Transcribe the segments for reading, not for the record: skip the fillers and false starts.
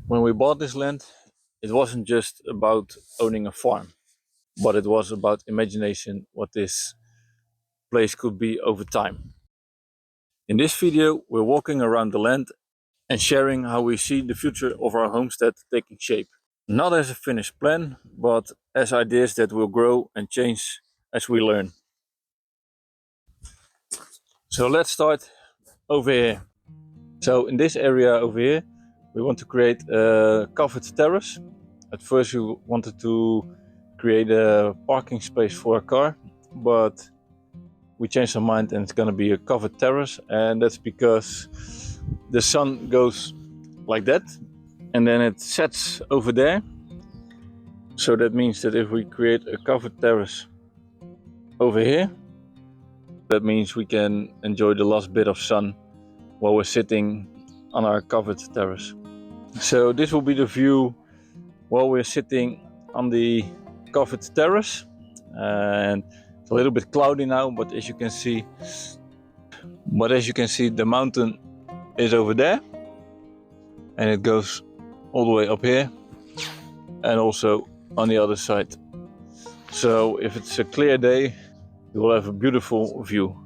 When we bought this land, it wasn't just about owning a farm, but it was about imagination what this place could be over time. In this video, we're walking around the land and sharing how we see the future of our homestead taking shape. Not as a finished plan, but as ideas that will grow and change as we learn. So let's start over here. So in this area over here, we want to create a covered terrace. At first we wanted to create a parking space for a car, but we changed our mind and it's going to be a covered terrace, and that's because the sun goes like that and then it sets over there. So that means that if we create a covered terrace over here, that means we can enjoy the last bit of sun while we're sitting on our covered terrace. So this will be the view while we're sitting on the covered terrace, and it's a little bit cloudy now, but as you can see the mountain is over there and it goes all the way up here and also on the other side. So if it's a clear day, you will have a beautiful view.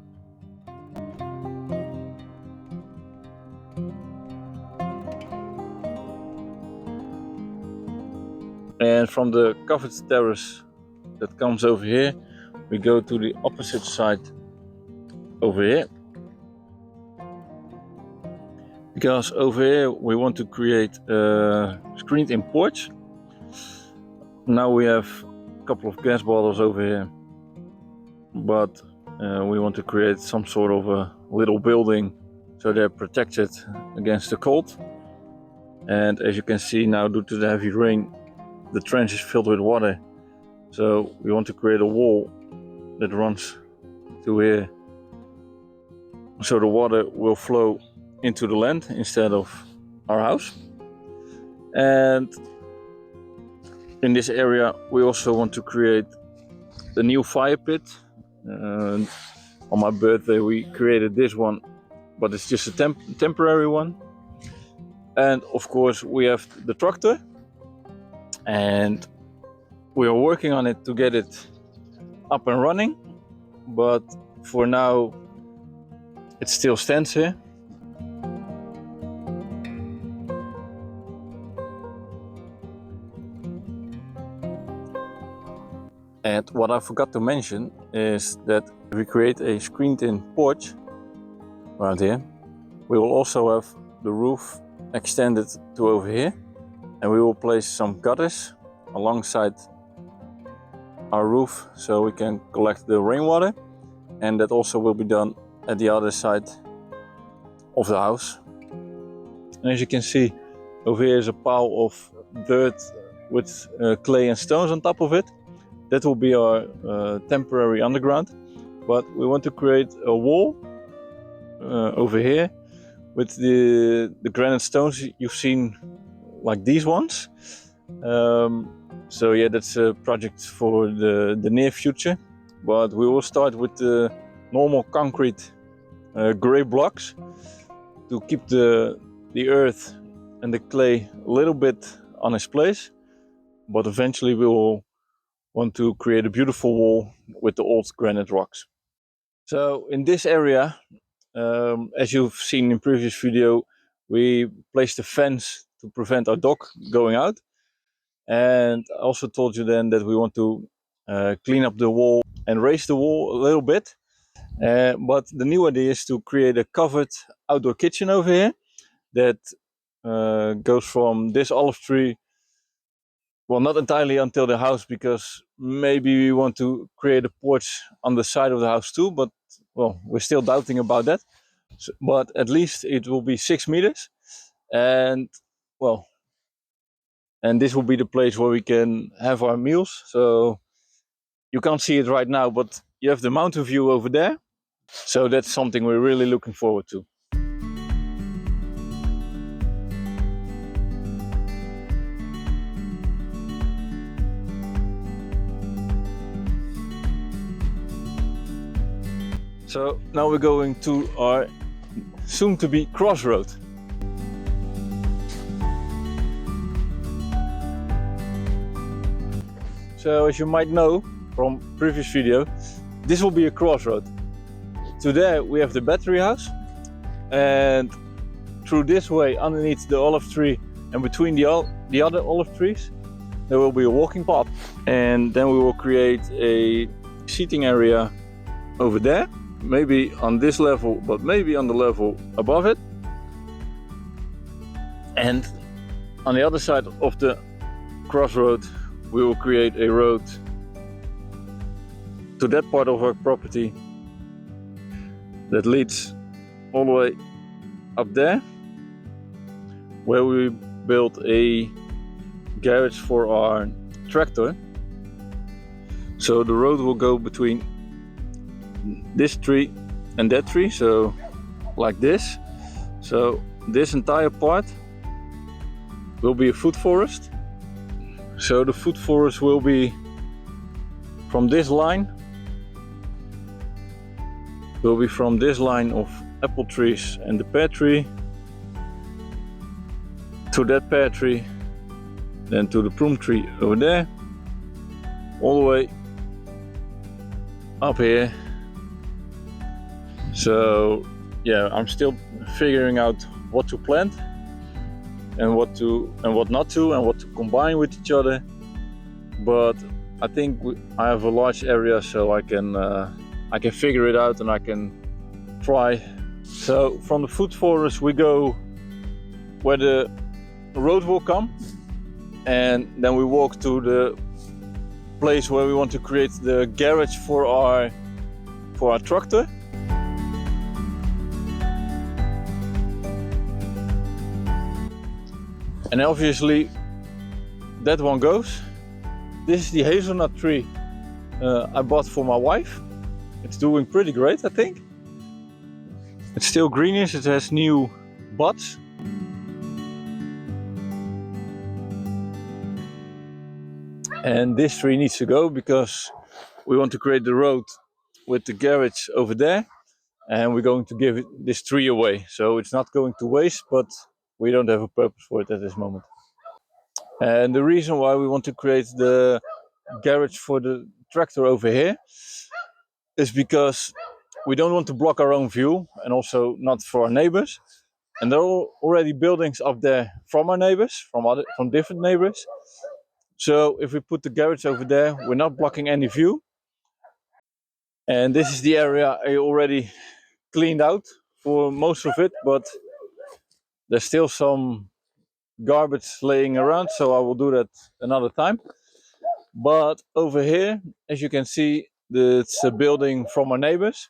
And from the covered terrace that comes over here, we go to the opposite side over here. Because over here we want to create a screened-in porch. Now we have a couple of gas bottles over here, but we want to create some sort of a little building so they're protected against the cold. And as you can see now, due to the heavy rain, the trench is filled with water. So we want to create a wall that runs to here, so the water will flow into the land instead of our house. And in this area we also want to create the new fire pit. On my birthday we created this one, but it's just a temporary one. And of course we have the tractor, and we are working on it to get it up and running, but for now it still stands here. And what I forgot to mention is that if we create a screened-in porch around here, we will also have the roof extended to over here, and we will place some gutters alongside our roof so we can collect the rainwater, and that also will be done at the other side of the house. And as you can see, over here is a pile of dirt with clay and stones on top of it. That will be our temporary underground, but we want to create a wall over here with the granite stones you've seen, like these ones. So yeah, that's a project for the near future, but we will start with the normal concrete gray blocks to keep the earth and the clay a little bit on its place, but eventually we will want to create a beautiful wall with the old granite rocks. So in this area, as you've seen in previous video, we placed a fence to prevent our dog going out. And I also told you then that we want to clean up the wall and raise the wall a little bit. But the new idea is to create a covered outdoor kitchen over here that goes from this olive tree, well, not entirely until the house, because maybe we want to create a porch on the side of the house too, but well, we're still doubting about that. So, but at least it will be 6 meters, and well, and this will be the place where we can have our meals. So you can't see it right now, but you have the mountain view over there. So that's something we're really looking forward to. So now we're going to our soon-to-be Crossroad. So as you might know from previous video, this will be a crossroad. Today we have the battery house, and through this way underneath the olive tree and between the other olive trees there will be a walking path, and then we will create a seating area over there, maybe on this level but maybe on the level above it, and on the other side of the crossroad we will create a road to that part of our property that leads all the way up there, where we built a garage for our tractor. So the road will go between this tree and that tree, so like this. So this entire part will be a food forest. So the food forest will be from this line, of apple trees and the pear tree to that pear tree, then to the plum tree over there, all the way up here. So yeah, I'm still figuring out what to plant and what not to, and what to combine with each other, but I think I have a large area, so I can figure it out and I can try. So from the food forest we go where the road will come, and then we walk to the place where we want to create the garage for our tractor. And obviously that one goes. This is the hazelnut tree I bought for my wife. It's doing pretty great, I think. It's still greenish, it has new buds. And this tree needs to go because we want to create the road with the garage over there, and we're going to give this tree away. So it's not going to waste, but we don't have a purpose for it at this moment. And the reason why we want to create the garage for the tractor over here is because we don't want to block our own view, and also not for our neighbors. And there are already buildings up there from our neighbors, from different neighbors. So if we put the garage over there, we're not blocking any view. And this is the area I already cleaned out for most of it, but there's still some garbage laying around, so I will do that another time. But over here, as you can see, it's a building from our neighbors,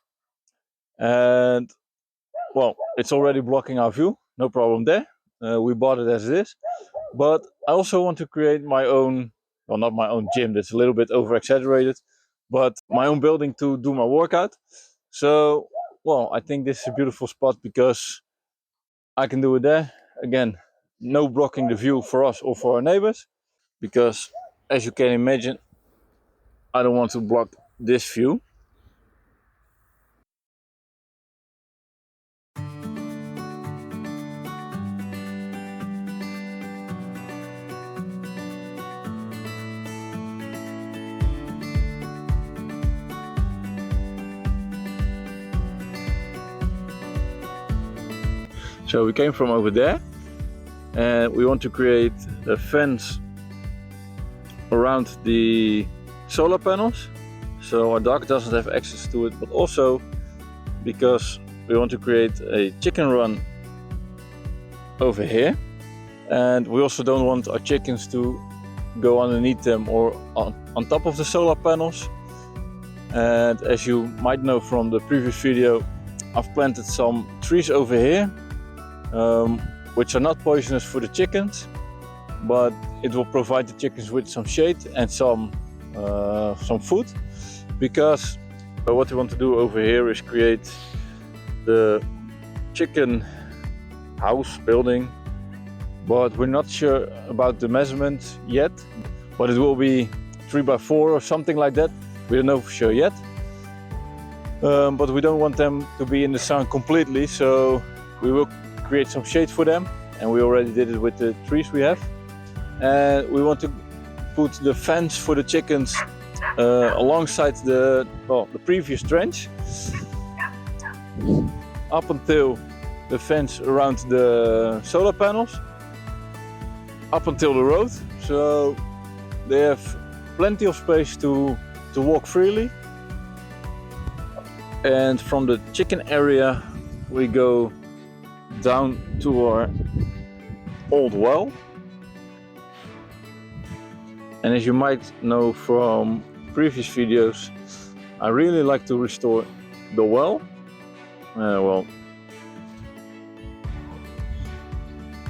and well, it's already blocking our view, no problem there. We bought it as it is, but I also want to create my own, well, not my own gym, that's a little bit over exaggerated, but my own building to do my workout. So well, I think this is a beautiful spot because I can do it there. Again, no blocking the view for us or for our neighbors, because as you can imagine, I don't want to block this view. So we came from over there, and we want to create a fence around the solar panels, so our dog doesn't have access to it, but also because we want to create a chicken run over here, and we also don't want our chickens to go underneath them or on top of the solar panels. And as you might know from the previous video, I've planted some trees over here, which are not poisonous for the chickens, but it will provide the chickens with some shade and some food. Because what we want to do over here is create the chicken house building, but we're not sure about the measurements yet, but it will be 3x4 or something like that. We don't know for sure yet, but we don't want them to be in the sun completely, so we will create some shade for them, and we already did it with the trees we have. And we want to put the fence for the chickens alongside the previous trench, up until the fence around the solar panels, up until the road, so they have plenty of space to walk freely. And from the chicken area we go down to our old well. And as you might know from previous videos, I really like to restore the well.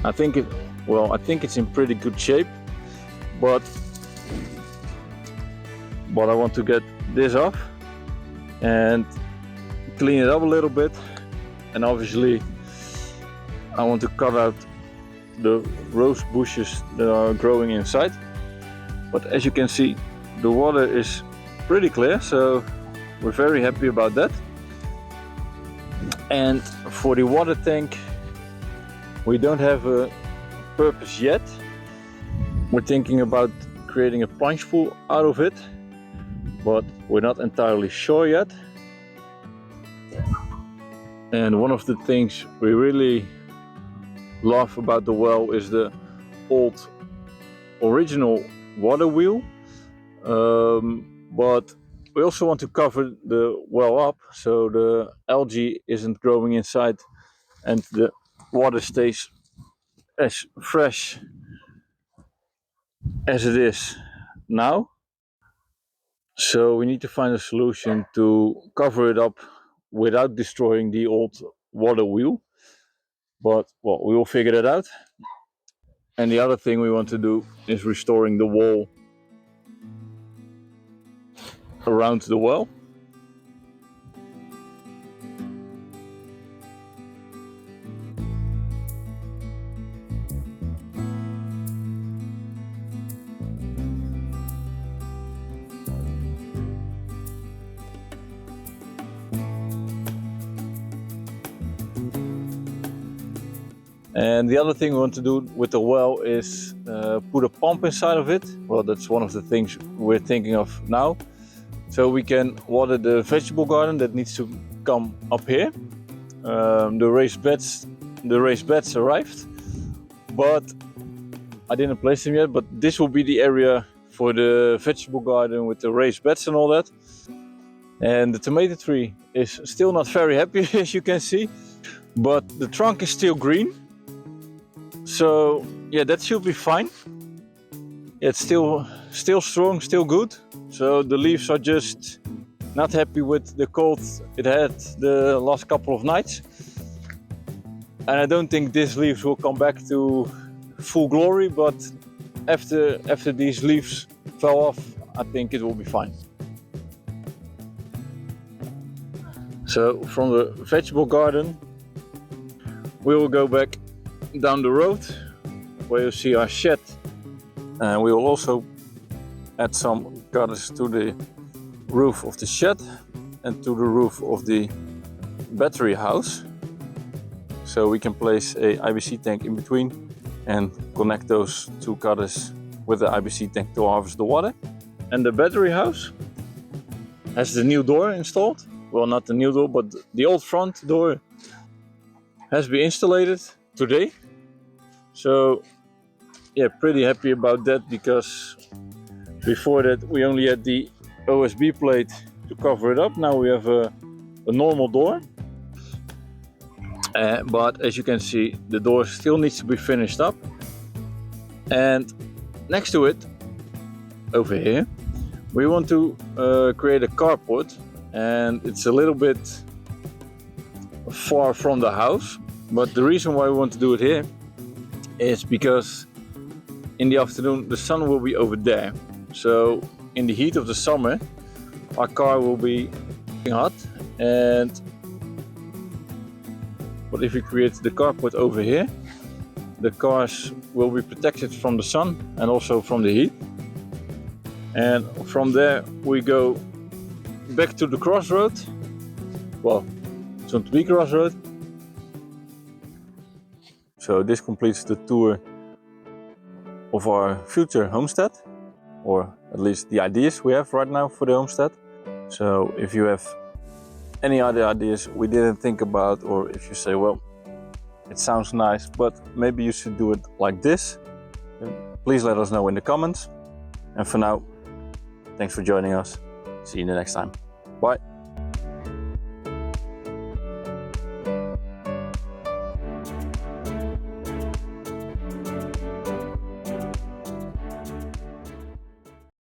I think it's in pretty good shape, but I want to get this off and clean it up a little bit, and obviously I want to cut out the rose bushes that are growing inside. But as you can see, the water is pretty clear, so we're very happy about that. And for the water tank, we don't have a purpose yet. We're thinking about creating a punch pool out of it, but we're not entirely sure yet. And one of the things we really love about the well is the old original water wheel, but we also want to cover the well up so the algae isn't growing inside and the water stays as fresh as it is now. So we need to find a solution to cover it up without destroying the old water wheel, but well, we will figure that out. And the other thing we want to do is restoring the wall around the well. And the other thing we want to do with the well is put a pump inside of it. Well, that's one of the things we're thinking of now. So we can water the vegetable garden that needs to come up here. The raised beds arrived, but I didn't place them yet. But this will be the area for the vegetable garden with the raised beds and all that. And the tomato tree is still not very happy, as you can see, but the trunk is still green. So yeah, that should be fine. It's still strong, still good. So the leaves are just not happy with the cold it had the last couple of nights. And I don't think these leaves will come back to full glory, but after these leaves fell off, I think it will be fine. So from the vegetable garden, we will go back down the road where you see our shed, and we will also add some gutters to the roof of the shed and to the roof of the battery house, so we can place a IBC tank in between and connect those two gutters with the IBC tank to harvest the water. And the battery house has the new door installed. Well, not the new door, but the old front door has been installed today. So yeah, pretty happy about that, because before that we only had the OSB plate to cover it up. Now we have a normal door, but as you can see, the door still needs to be finished up. And next to it, over here, we want to create a carport, and it's a little bit far from the house, but the reason why we want to do it here is because in the afternoon the sun will be over there. So in the heat of the summer our car will be hot, but if we create the carport over here, the cars will be protected from the sun and also from the heat. And from there we go back to the Crossroad. Well, soon to be Crossroad. So this completes the tour of our future homestead. or at least the ideas we have right now for the homestead. So if you have any other ideas we didn't think about, or if you say, well, it sounds nice, but maybe you should do it like this, please let us know in the comments. And for now, thanks for joining us. See you the next time. Bye.